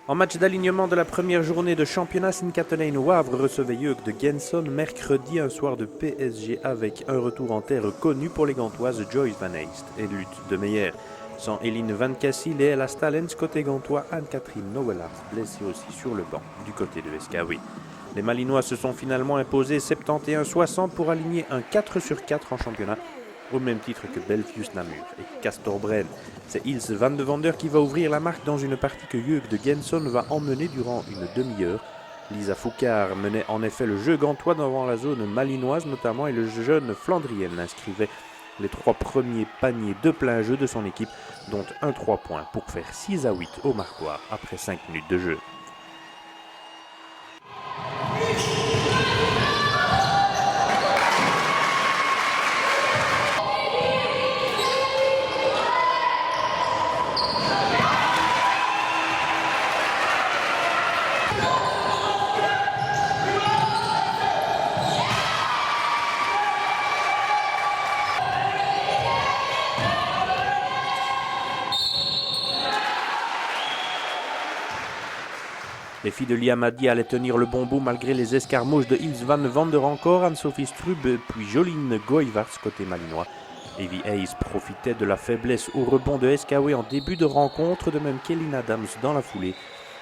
En match d'alignement de la première journée de championnat, Sint-Katelijne Wavre recevait Jeugd de Genson mercredi, un soir de PSG avec un retour en terre connu pour les Gantoises Joyce Van Heist et Lutte de Meyer. Sans Eline Van Cassil et Ella Stalens côté gantois, Anne-Catherine Noëllard blessée aussi sur le banc du côté de SKW. Les Malinois se sont finalement imposés 71-60 pour aligner un 4 sur 4 en championnat, au même titre que Belfius Namur et Castor-Brenne. C'est Ilse Van de Vander qui va ouvrir la marque dans une partie que Jeugd de Genson va emmener durant une demi-heure. Lisa Foucard menait en effet le jeu gantois devant la zone malinoise notamment, et le jeune Flandrienne inscrivait les 3 premiers paniers de plein jeu de son équipe, dont un 3 points pour faire 6-8 au marquoir après 5 minutes de jeu. Les filles de Liamadi allaient tenir le bon bout malgré les escarmouches de Ilse Van Vander encore, Anne-Sophie Strub puis Joline Goyvarts côté malinois. Evie Hayes profitait de la faiblesse au rebond de SKW en début de rencontre, de même qu'Elin Adams dans la foulée.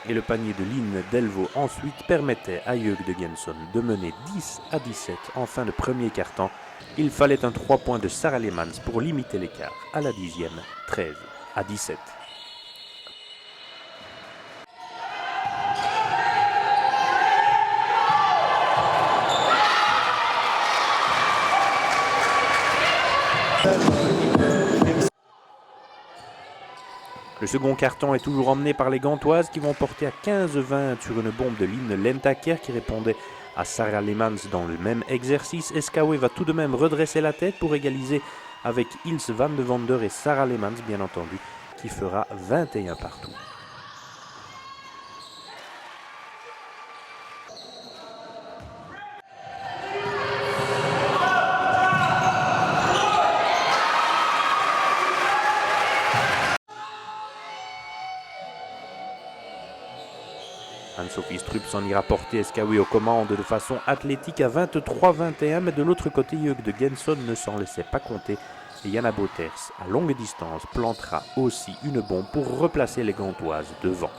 Et le panier de Lynn Delvaux ensuite permettait à Jeugd de Genson de mener 10-17 en fin de premier quart-temps. Il fallait un 3 points de Sarah Lemans pour limiter l'écart à la 10e, 13-17. Le second carton est toujours emmené par les Gantoises qui vont porter à 15-20 sur une bombe de Lynn Lentaker qui répondait à Sarah Lemans dans le même exercice. SKW va tout de même redresser la tête pour égaliser avec Ilse Van de Vander et Sarah Lemans bien entendu, qui fera 21 partout. Anne-Sophie Strup s'en ira porter SKW aux commandes de façon athlétique à 23-21, mais de l'autre côté, Jeugd de Genson ne s'en laissait pas compter. Et Jana Boters, à longue distance, plantera aussi une bombe pour replacer les Gantoises devant.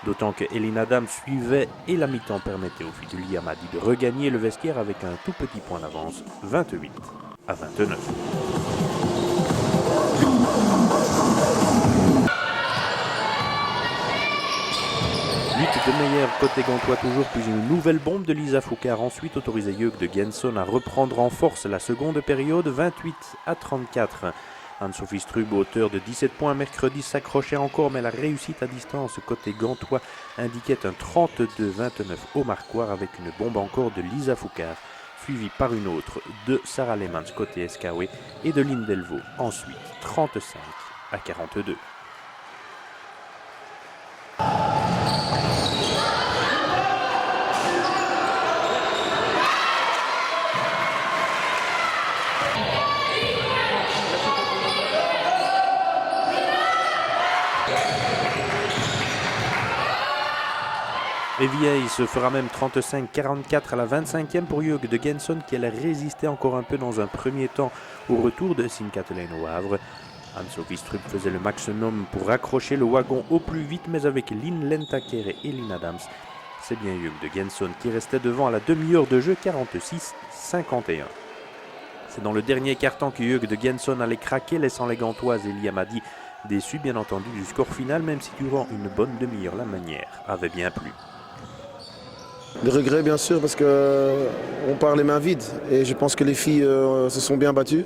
D'autant que Elin Adams suivait et la mi-temps permettait aux filles de Liamadi de regagner le vestiaire avec un tout petit point d'avance, 28-29. Lutte de Meyer côté gantois toujours, puis une nouvelle bombe de Lisa Foucard ensuite autorisait Jeugd de Genson à reprendre en force la seconde période, 28-34. Anne-Sophie Strub, auteur de 17 points mercredi, s'accrochait encore, mais la réussite à distance côté gantois indiquait un 32-29 au marquoir avec une bombe encore de Lisa Foucard, suivie par une autre de Sarah Lemans côté SKW et de Lynn Delvaux, ensuite 35-42. Evie se fera même 35-44 à la 25e pour Jeugd de Genson qui allait résister encore un peu dans un premier temps au retour de Sint-Katelijne Wavre. Anne-Sophie Strup faisait le maximum pour raccrocher le wagon au plus vite, mais avec Lynn Lentaker et Elin Adams, c'est bien Jeugd de Genson qui restait devant à la demi-heure de jeu, 46-51. C'est dans le dernier quart-temps que Jeugd de Genson allait craquer, laissant les Gantoises et Liamadi déçus bien entendu du score final, même si durant une bonne demi-heure la manière avait bien plu. Des regrets bien sûr parce qu'on part les mains vides et je pense que les filles se sont bien battues.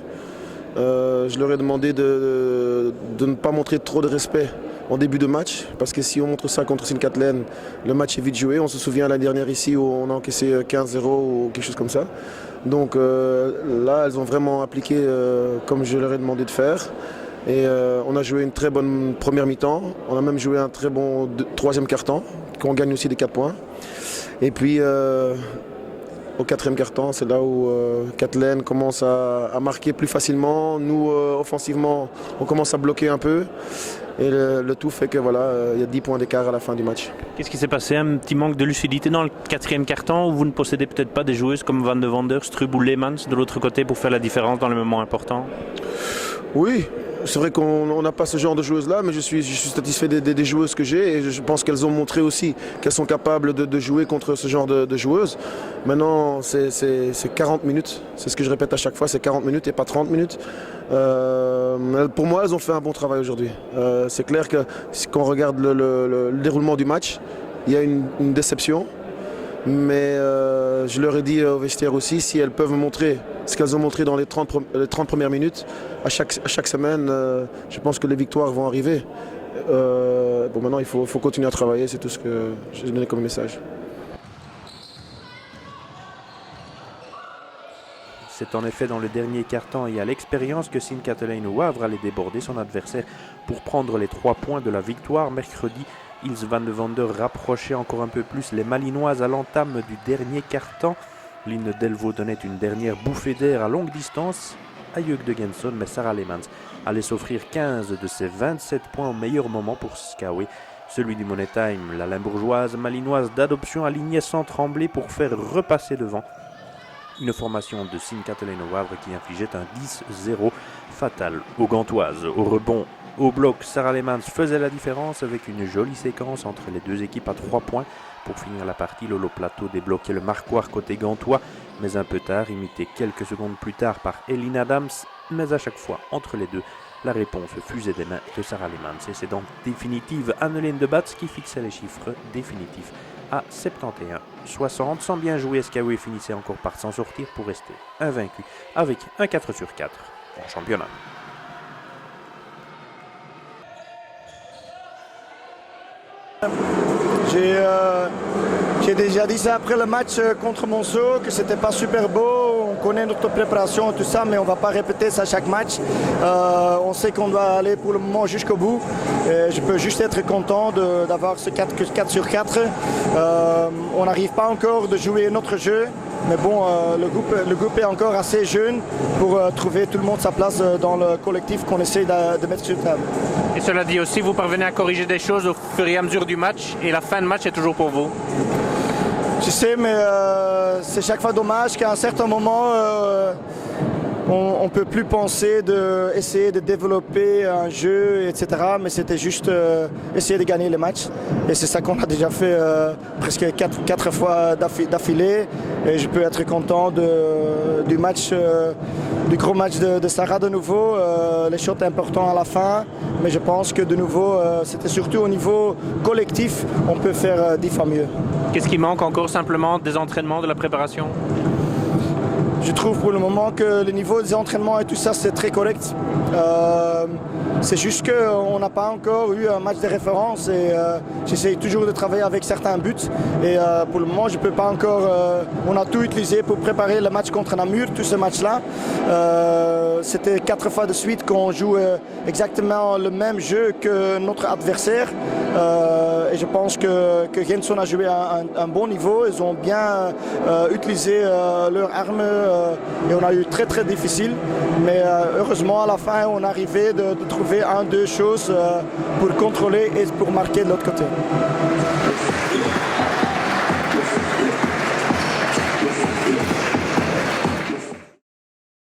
Je leur ai demandé de ne pas montrer trop de respect en début de match parce que si on montre ça contre Sint-Katelijne, le match est vite joué. On se souvient l'année dernière ici où on a encaissé 15-0 ou quelque chose comme ça. Donc là elles ont vraiment appliqué comme je leur ai demandé de faire. Et on a joué une très bonne première mi-temps. On a même joué un très bon troisième quart-temps qu'on gagne aussi des 4 points. Et puis au quatrième quart-temps, c'est là où Katelijne commence à marquer plus facilement. Nous, offensivement, on commence à bloquer un peu. Et le tout fait que voilà, il y a 10 points d'écart à la fin du match. Qu'est-ce qui s'est passé? Un petit manque de lucidité dans le quatrième quart-temps où vous ne possédez peut-être pas des joueuses comme Van de Wander, Strub ou Leemans de l'autre côté pour faire la différence dans les moments importants? Oui, c'est vrai qu'on n'a pas ce genre de joueuses-là, mais je suis satisfait des joueuses que j'ai et je pense qu'elles ont montré aussi qu'elles sont capables de jouer contre ce genre de joueuses. Maintenant, c'est 40 minutes, c'est ce que je répète à chaque fois, c'est 40 minutes et pas 30 minutes. Pour moi, elles ont fait un bon travail aujourd'hui. C'est clair que quand on regarde le déroulement du match, il y a une déception. Mais je leur ai dit au vestiaire aussi, si elles peuvent me montrer ce qu'elles ont montré dans les 30 premières minutes, à chaque semaine, je pense que les victoires vont arriver. Bon, maintenant, il faut continuer à travailler, c'est tout ce que j'ai donné comme message. C'est en effet dans le dernier quart-temps et à l'expérience que Sint-Katelijne Wavre allait déborder son adversaire pour prendre les 3 points de la victoire mercredi. Ilse Van de Wander rapprochait encore un peu plus les Malinoises à l'entame du dernier quart-temps. Line Delvaux donnait une dernière bouffée d'air à longue distance à Jeuk de Genson, mais Sarah Leemans allait s'offrir 15 de ses 27 points au meilleur moment pour Skawé. Celui du Money Time, la limbourgeoise malinoise d'adoption alignait sans trembler pour faire repasser devant une formation de Sint-Katelijne Wavre qui infligeait un 10-0 fatal aux Gantoises. Au rebond, au bloc, Sarah Leemans faisait la différence avec une jolie séquence entre les deux équipes à 3 points. Pour finir la partie, Lolo Plateau débloquait le marquoir côté gantois, mais un peu tard, imité quelques secondes plus tard par Elin Adams. Mais à chaque fois, entre les deux, la réponse fusait des mains de Sarah Leemans. Et c'est donc définitive Anneleen de Bats qui fixait les chiffres définitifs à 71-60. Sans bien jouer, Skawé finissait encore par s'en sortir pour rester invaincu avec un 4 sur 4 en championnat. J'ai déjà dit ça après le match contre Monceau, que c'était pas super beau. On connaît notre préparation et tout ça, mais on va pas répéter ça chaque match. On sait qu'on doit aller pour le moment jusqu'au bout. Et je peux juste être content d'avoir ce 4 sur 4. On n'arrive pas encore de jouer notre jeu. Mais bon, le groupe est encore assez jeune pour trouver tout le monde sa place dans le collectif qu'on essaie de mettre sur table. Et cela dit aussi, vous parvenez à corriger des choses au fur et à mesure du match et la fin de match est toujours pour vous. Je sais, mais c'est chaque fois dommage qu'à un certain moment, on ne peut plus penser d'essayer de développer un jeu, etc. Mais c'était juste essayer de gagner le match. Et c'est ça qu'on a déjà fait presque 4 fois d'affilée. Et je peux être content du match, du gros match de Sarah de nouveau. Les shots importants à la fin. Mais je pense que de nouveau, c'était surtout au niveau collectif, on peut faire 10 fois mieux. Qu'est-ce qui manque encore simplement des entraînements, de la préparation? Je trouve pour le moment que le niveau des entraînements et tout ça, c'est très correct. C'est juste qu'on n'a pas encore eu un match de référence et j'essaie toujours de travailler avec certains buts. Et pour le moment, je ne peux pas encore... on a tout utilisé pour préparer le match contre Namur, tout ce match-là. C'était 4 fois de suite qu'on joue exactement le même jeu que notre adversaire. Et je pense que Genson a joué à un bon niveau. Ils ont bien utilisé leurs armes et on a eu très très difficile. Mais heureusement à la fin on est arrivé de trouver 1-2 choses pour contrôler et pour marquer de l'autre côté.